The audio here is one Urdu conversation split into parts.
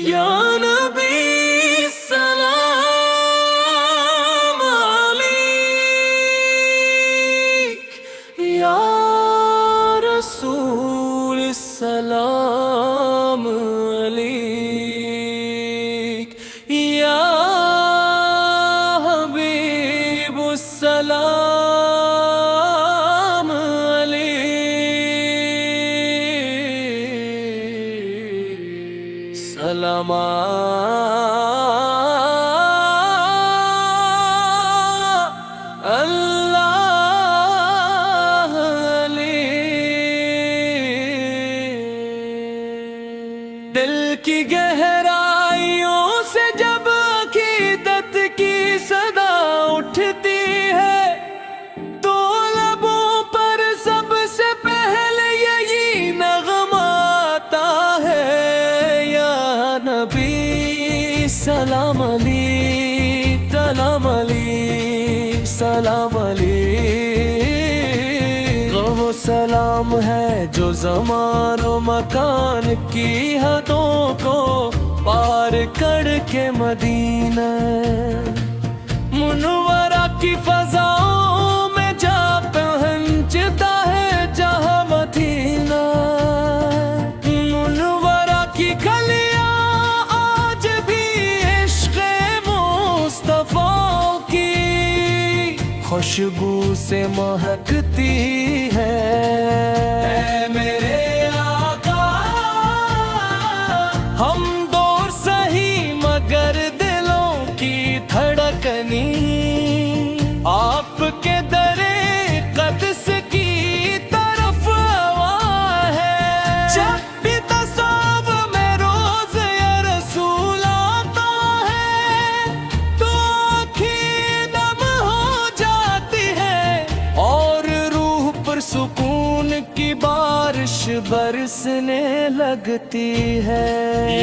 یا نبی سلام علیک، یا رسول سلام علیک، یا حبیب السلام علیک، سلام اللہ علیک۔ دل کی گہرائیوں سے جب عقیدت کی صدا اٹھتی ہے تو لبوں پر سب سے پہلے یہی نغمہ آتا ہے، یا نبی سلام علیک، سلام علیک، سلام علیک۔ وہ سلام ہے جو زمان و مکان کی حدوں کو پار کر کے مدینہ منورہ کی فضاؤں میں جا پہنچتا ہے، جہاں مدینہ منورہ کی گلیاں آج بھی عشق مصطفیٰ کی خوشبو سے مہکتی ہے۔ اے میرے آقا ہم دور سہی مگر دلوں کی دھڑکنی آپ کے درے قدس کی طرف ہوا ہے۔ جب بھی تصاوف میں روز یا رسول آتا ہے تو آنکھیں نم ہو جاتی ہے اور روح پر سکون کی بارش برسنے لگتی ہے۔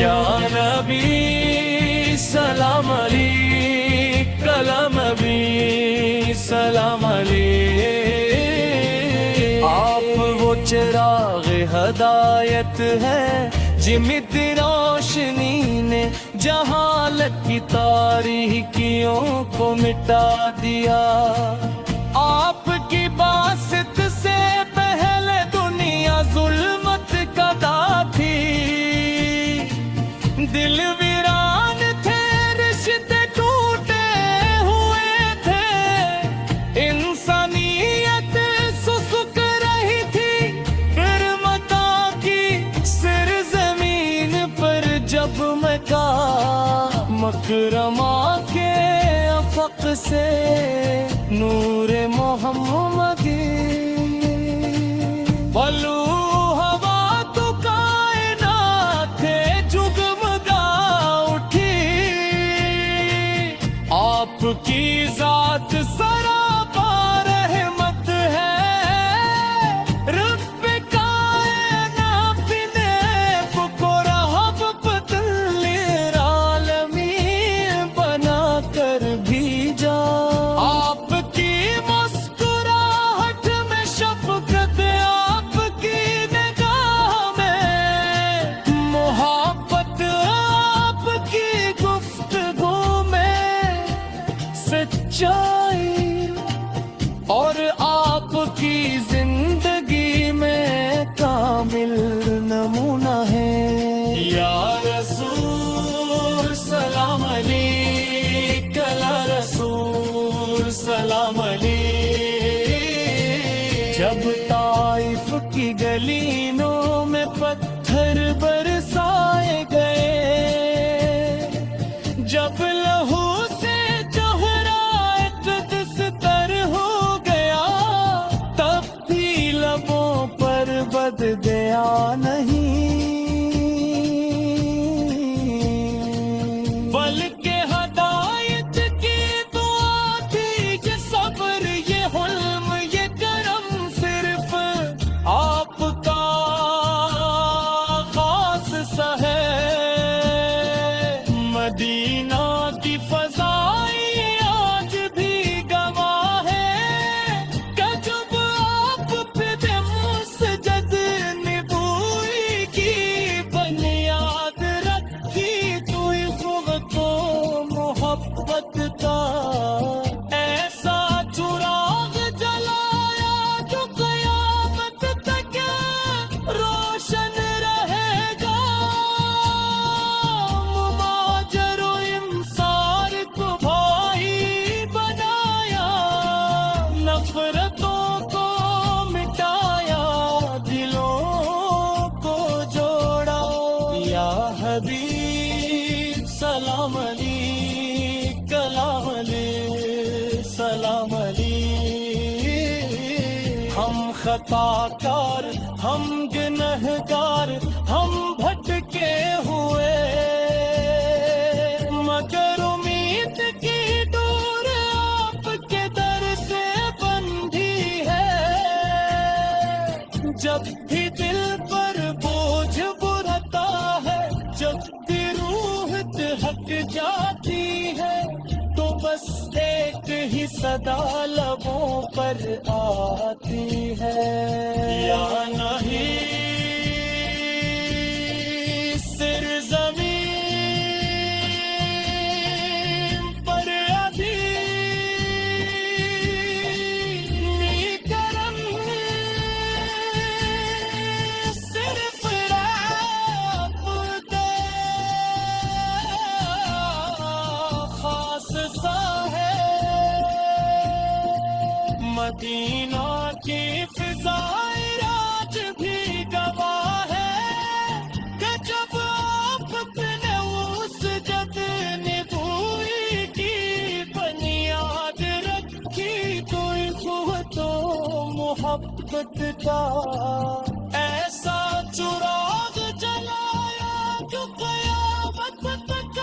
یا نبی سلام علیک، کلام نبی سلام علیک۔ آپ وہ چراغ ہدایت ہے جمت روشنی نے جہالت کی تاریکیوں کو مٹا دیا۔ آپ کی باسط سے پہلے دنیا ظلمت کا دا تھی، دل ویران تھے، رشتے ٹوٹے ہوئے تھے، انسانیت سسک رہی تھی، پھر متا کی سر زمین پر جب میں کا مکرمہ کے افق سے نور محمدی بلو ہوا تو کائنات تھے جگمگا اٹھی، آپ کی ذات سراپا رحمت ہے، رب کائنات نے کو رہب بدل عالمین بنا کر بھیجا۔ آپ کی مسکراہٹ میں شفقت، آپ کی نگاہ میں محبت، آپ کی گفتگو میں سچائی اور آپ کی زندگی میں کامل نمونہ ہے۔ یا رسول سلام علیک، یا رسول سلام علیک۔ جب طائف کی گلیوں میں پتھر برسائے گئے، جب لہو سے چہرہ قدس تر ہو گیا، تب بھی لبوں پر بد گیا نہیں، بلکہ ہدایت کی دعا تھی، یہ صبر، یہ حلم، یہ کرم صرف آپ کا خاص سا ہے۔ مدینہ کی فضائیں آج بھی گواہ ہے کہ جب آپ پہ مسجد نبوی کی بنیاد رکھی سلام علی کلام علی سلام علی ہم خطا کار ہم گنہگار ہم بھٹکے ہوئے مگر امید کی ڈور آپ کے در سے بندھی ہے جب بھی دل پر بوجھ برتا ہے جب بھی روح دہک جاتی ہے تو بس ایک ہی صدا لبوں پر آتی ہے یا نہیں سر زمین پر ابھی کرم صرف رب دے خاص سا ہے مدینہ کی فضائیں آج بھی گواہ ہے کہ جب آپ نے اس جد نبوئی کی بنیاد رکھی تو قوت و محبت کا ایسا چراغ جلایا جو قیامت تک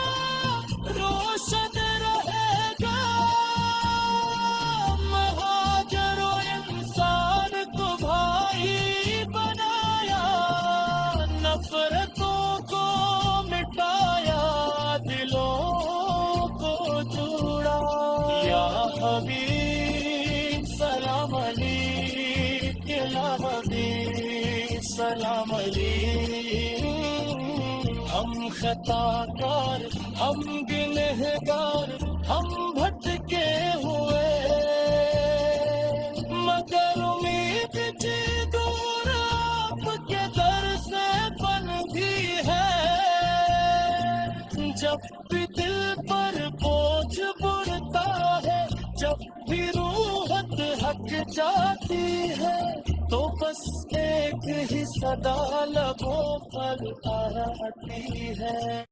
روشن رہے گا مہاجر و انسان کو بھائی بنایا نفرتوں کو مٹایا دلوں کو جوڑا یا حبیب سلام علیک یا حبیب سلام علیک ہم خطا کار ہم گنہگار ہم بھٹکے ہوئے مگر امید کی دور آپ کے در سے بندھی ہے جب بھی دل پر بوجھ بڑھتا ہے جب بھی روح دہک جاتی ہے تو بس ایک ہی صدا لبوں پر آتی ہے